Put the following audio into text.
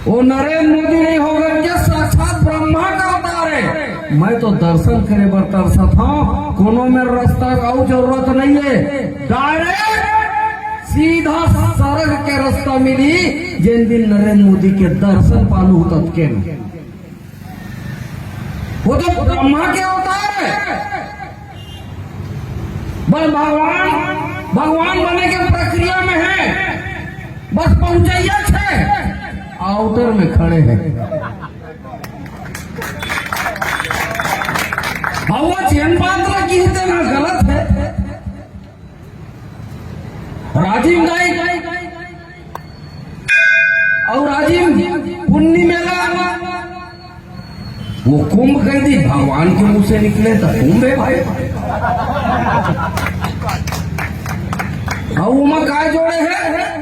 वो नरेंद्र मोदी नहीं होगा कि साक्षात ब्रह्मा का अवतार है। मैं तो दर्शन करे बर तरसत हूँ, कोनो में रास्ता का जरूरत नहीं है, डायरेक्ट सीधा सड़क के रास्ता मिली। जिन दिन नरेंद्र मोदी के दर्शन पालू तब के वो तो ब्रह्मा के अवतार है। बस भगवान बनने के प्रक्रिया में है, बस पहुंचाइए है, आउटर में खड़े हैं। हवा चैन पात्र की इतना गलत है। राजीव गाय और राजीव पुण्य मेला वो कुंभ कर दी, भगवान के मुंह से निकले तो कुंभ है भाई। और उमा काय जोड़े है